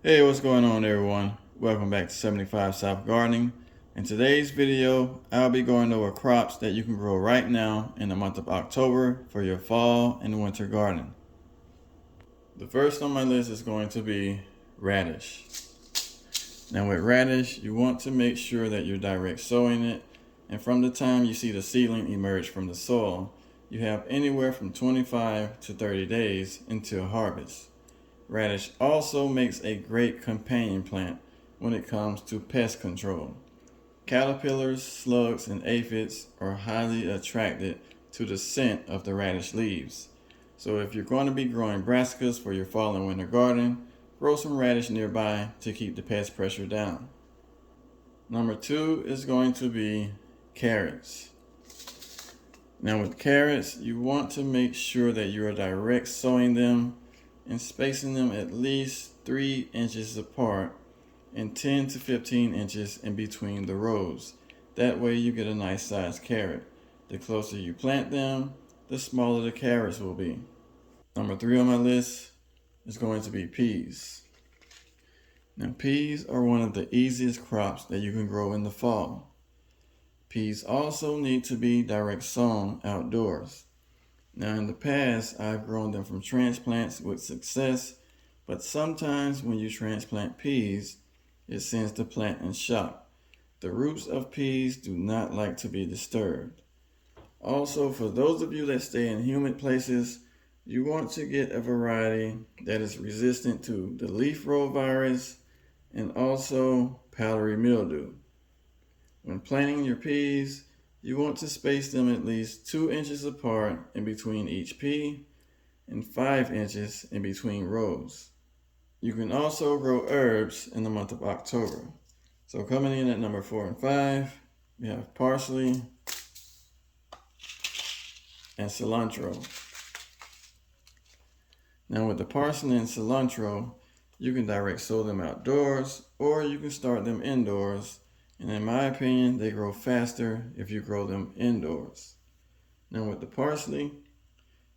Hey, what's going on everyone? Welcome back to 75 South Gardening. In today's video, I'll be going over crops that you can grow right now in the month of October for your fall and winter garden. The first on my list is going to be radish. Now with radish, you want to make sure that you're direct sowing it, and from the time you see the seedling emerge from the soil, you have anywhere from 25 to 30 days until harvest. Radish also makes a great companion plant when it comes to pest control. Caterpillars, slugs, and aphids are highly attracted to the scent of the radish leaves. So if you're going to be growing brassicas for your fall and winter garden, grow some radish nearby to keep the pest pressure down. Number 2 is going to be carrots. Now with carrots, you want to make sure that you are direct sowing them and spacing them at least 3 inches apart and 10 to 15 inches in between the rows. That way you get a nice sized carrot. The closer you plant them, the smaller the carrots will be. Number 3 on my list is going to be peas. Now peas are one of the easiest crops that you can grow in the fall. Peas also need to be direct sown outdoors. Now in the past, I've grown them from transplants with success, but sometimes when you transplant peas, it sends the plant in shock. The roots of peas do not like to be disturbed. Also, for those of you that stay in humid places, you want to get a variety that is resistant to the leaf roll virus and also powdery mildew. When planting your peas, you want to space them at least 2 inches apart in between each pea and 5 inches in between rows. You can also grow herbs in the month of October. So coming in at number 4 and 5, we have parsley and cilantro. Now with the parsley and cilantro, you can direct sow them outdoors or you can start them indoors. And in my opinion, they grow faster if you grow them indoors. Now with the parsley,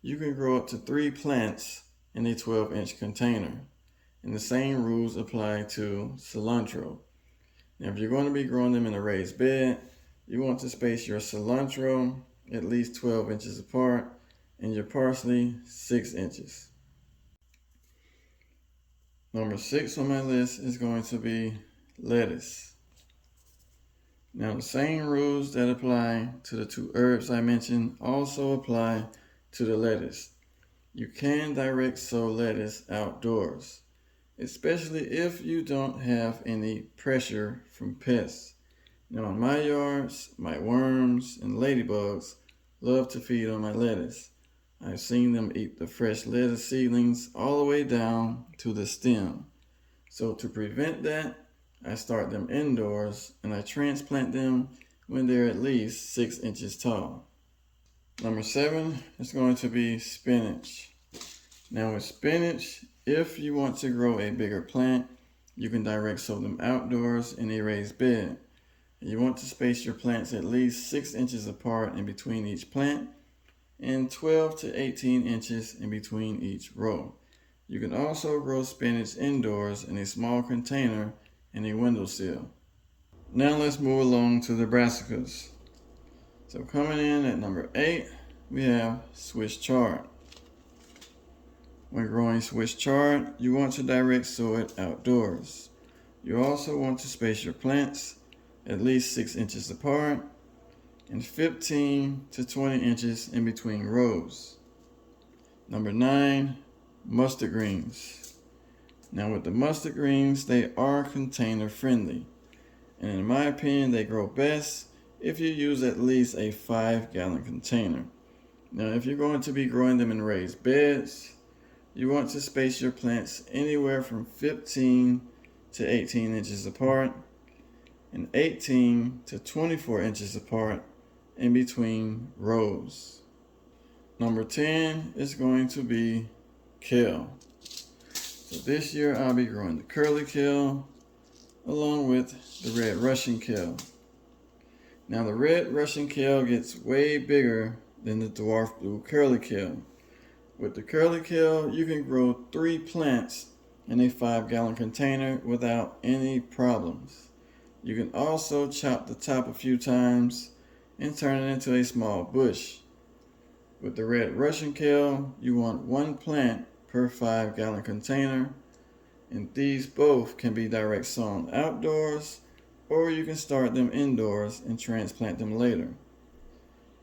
you can grow up to 3 plants in a 12-inch container. And the same rules apply to cilantro. Now if you're going to be growing them in a raised bed, you want to space your cilantro at least 12 inches apart and your parsley 6 inches. Number 6 on my list is going to be lettuce. Now the same rules that apply to the 2 herbs I mentioned also apply to the lettuce. You can direct sow lettuce outdoors, especially if you don't have any pressure from pests. Now in my yards, my worms and ladybugs love to feed on my lettuce. I've seen them eat the fresh lettuce seedlings all the way down to the stem. So to prevent that, I start them indoors and I transplant them when they're at least 6 inches tall. Number 7 is going to be spinach. Now with spinach, if you want to grow a bigger plant, you can direct sow them outdoors in a raised bed. You want to space your plants at least 6 inches apart in between each plant and 12 to 18 inches in between each row. You can also grow spinach indoors in a small container and a windowsill. Now let's move along to the brassicas. So coming in at number 8, we have Swiss chard. When growing Swiss chard, you want to direct sow it outdoors. You also want to space your plants at least 6 inches apart and 15 to 20 inches in between rows. Number 9, mustard greens. Now with the mustard greens, they are container friendly. And in my opinion, they grow best if you use at least a 5-gallon container. Now if you're going to be growing them in raised beds, you want to space your plants anywhere from 15 to 18 inches apart and 18 to 24 inches apart in between rows. Number 10 is going to be kale. So this year I'll be growing the curly kale along with the red Russian kale. Now the red Russian kale gets way bigger than the dwarf blue curly kale. With the curly kale, you can grow 3 plants in a 5-gallon container without any problems. You can also chop the top a few times and turn it into a small bush. With the red Russian kale, you want 1 plant per 5-gallon container, and these both can be direct sown outdoors, or you can start them indoors and transplant them later.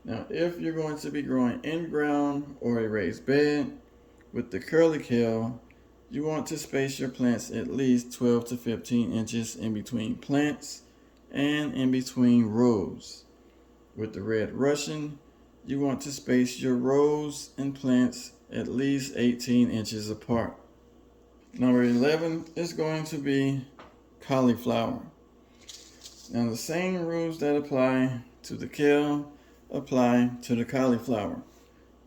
Now, if you're going to be growing in ground or a raised bed, with the curly kale, you want to space your plants at least 12 to 15 inches in between plants and in between rows. With the red Russian, you want to space your rows and plants at least 18 inches apart. Number 11 is going to be cauliflower. Now, the same rules that apply to the kale apply to the cauliflower.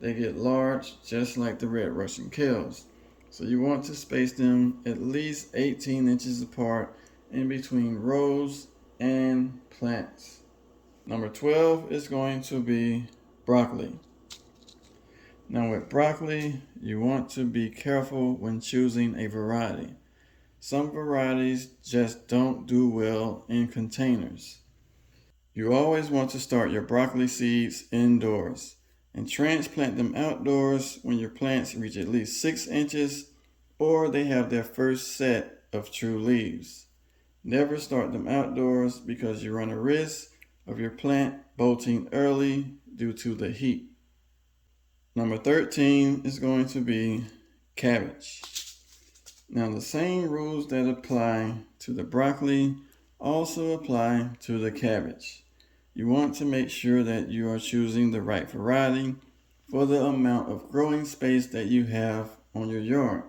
They get large just like the red Russian kales. So you want to space them at least 18 inches apart in between rows and plants. Number 12 is going to be broccoli. Now with broccoli, you want to be careful when choosing a variety. Some varieties just don't do well in containers. You always want to start your broccoli seeds indoors and transplant them outdoors when your plants reach at least 6 inches or they have their first set of true leaves. Never start them outdoors because you run a risk of your plant bolting early due to the heat. Number 13 is going to be cabbage. Now the same rules that apply to the broccoli also apply to the cabbage. You want to make sure that you are choosing the right variety for the amount of growing space that you have on your yard.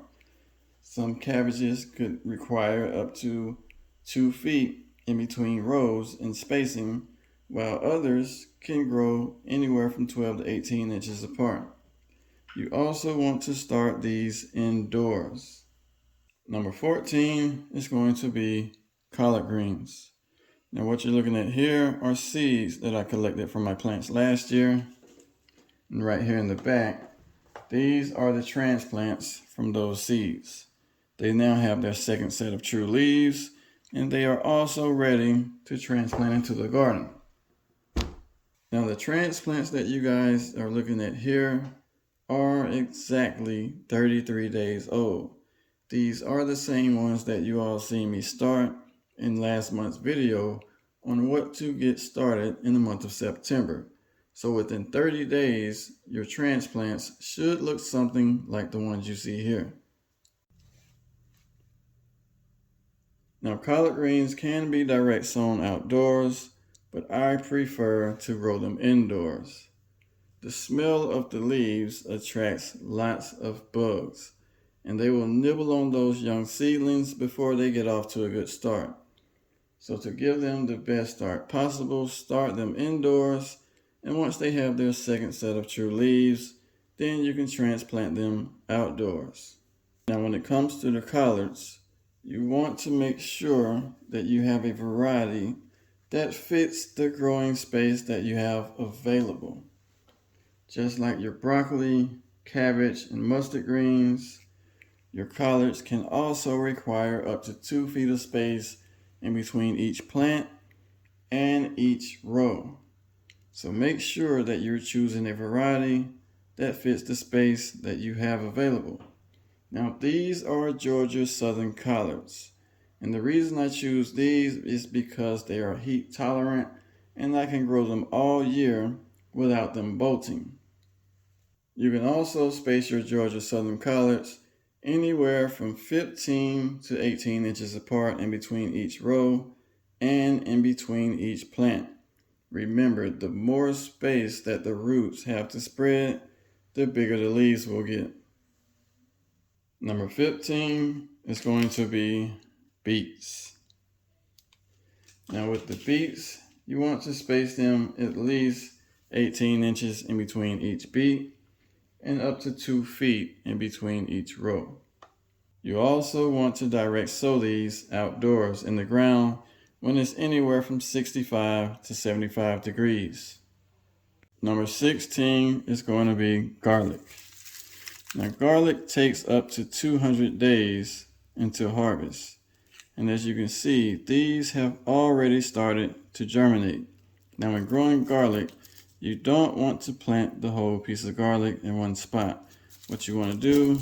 Some cabbages could require up to 2 feet in between rows in spacing, while others can grow anywhere from 12 to 18 inches apart. You also want to start these indoors. Number 14 is going to be collard greens. Now what you're looking at here are seeds that I collected from my plants last year. And right here in the back, these are the transplants from those seeds. They now have their second set of true leaves, and they are also ready to transplant into the garden. Now the transplants that you guys are looking at here are exactly 33 days old. These are the same ones that you all seen me start in last month's video on what to get started in the month of September. So within 30 days, your transplants should look something like the ones you see here. Now collard greens can be direct sown outdoors, but I prefer to grow them indoors. The smell of the leaves attracts lots of bugs, and they will nibble on those young seedlings before they get off to a good start. So to give them the best start possible, start them indoors, and once they have their second set of true leaves, then you can transplant them outdoors. Now when it comes to the collards, you want to make sure that you have a variety that fits the growing space that you have available. Just like your broccoli, cabbage, and mustard greens, your collards can also require up to 2 feet of space in between each plant and each row. So make sure that you're choosing a variety that fits the space that you have available. Now these are Georgia Southern collards, and the reason I choose these is because they are heat tolerant and I can grow them all year without them bolting. You can also space your Georgia Southern collards anywhere from 15 to 18 inches apart in between each row and in between each plant. Remember, the more space that the roots have to spread, the bigger the leaves will get. Number 15 is going to be beets. Now with the beets, you want to space them at least 18 inches in between each beet and up to 2 feet in between each row. You also want to direct sow these outdoors in the ground when it's anywhere from 65 to 75 degrees. Number 16 is going to be garlic. Now garlic takes up to 200 days until harvest. And as you can see, these have already started to germinate. Now when growing garlic, you don't want to plant the whole piece of garlic in one spot. What you want to do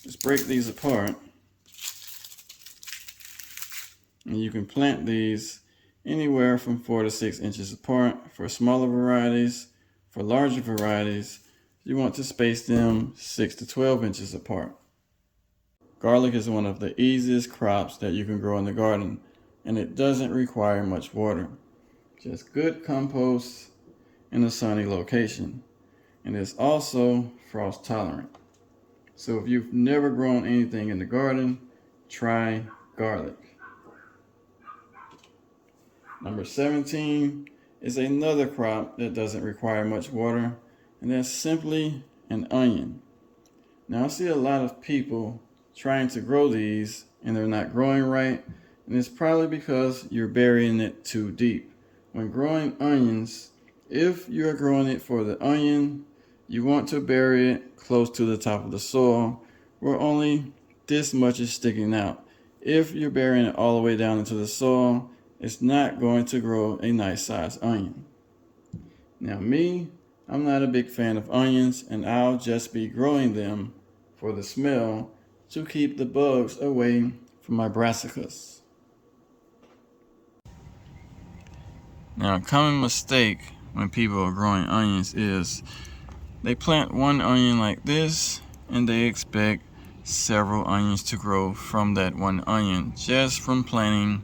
is break these apart. And you can plant these anywhere from 4 to 6 inches apart. For smaller varieties, for larger varieties, you want to space them 6 to 12 inches apart. Garlic is one of the easiest crops that you can grow in the garden, and it doesn't require much water. Just good compost in a sunny location. And it's also frost tolerant. So if you've never grown anything in the garden, try garlic. Number 17 is another crop that doesn't require much water, and that's simply an onion. Now I see a lot of people trying to grow these and they're not growing right, and it's probably because you're burying it too deep. When growing onions, if you're growing it for the onion, you want to bury it close to the top of the soil where only this much is sticking out. If you're burying it all the way down into the soil, it's not going to grow a nice sized onion. Now me, I'm not a big fan of onions, and I'll just be growing them for the smell to keep the bugs away from my brassicas. Now a common mistake when people are growing onions is they plant one onion like this and they expect several onions to grow from that one onion just from planting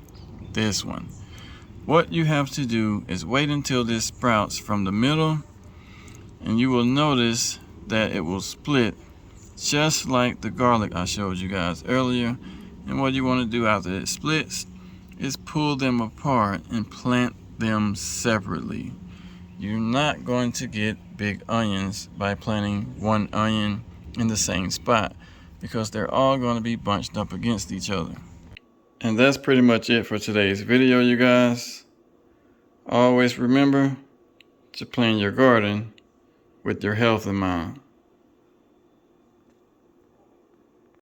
this one. What you have to do is wait until this sprouts from the middle, and you will notice that it will split just like the garlic I showed you guys earlier. And what you want to do after it splits is pull them apart and plant them separately. You're not going to get big onions by planting one onion in the same spot, because they're all going to be bunched up against each other. And that's pretty much it for today's video, you guys. Always remember to plan your garden with your health in mind.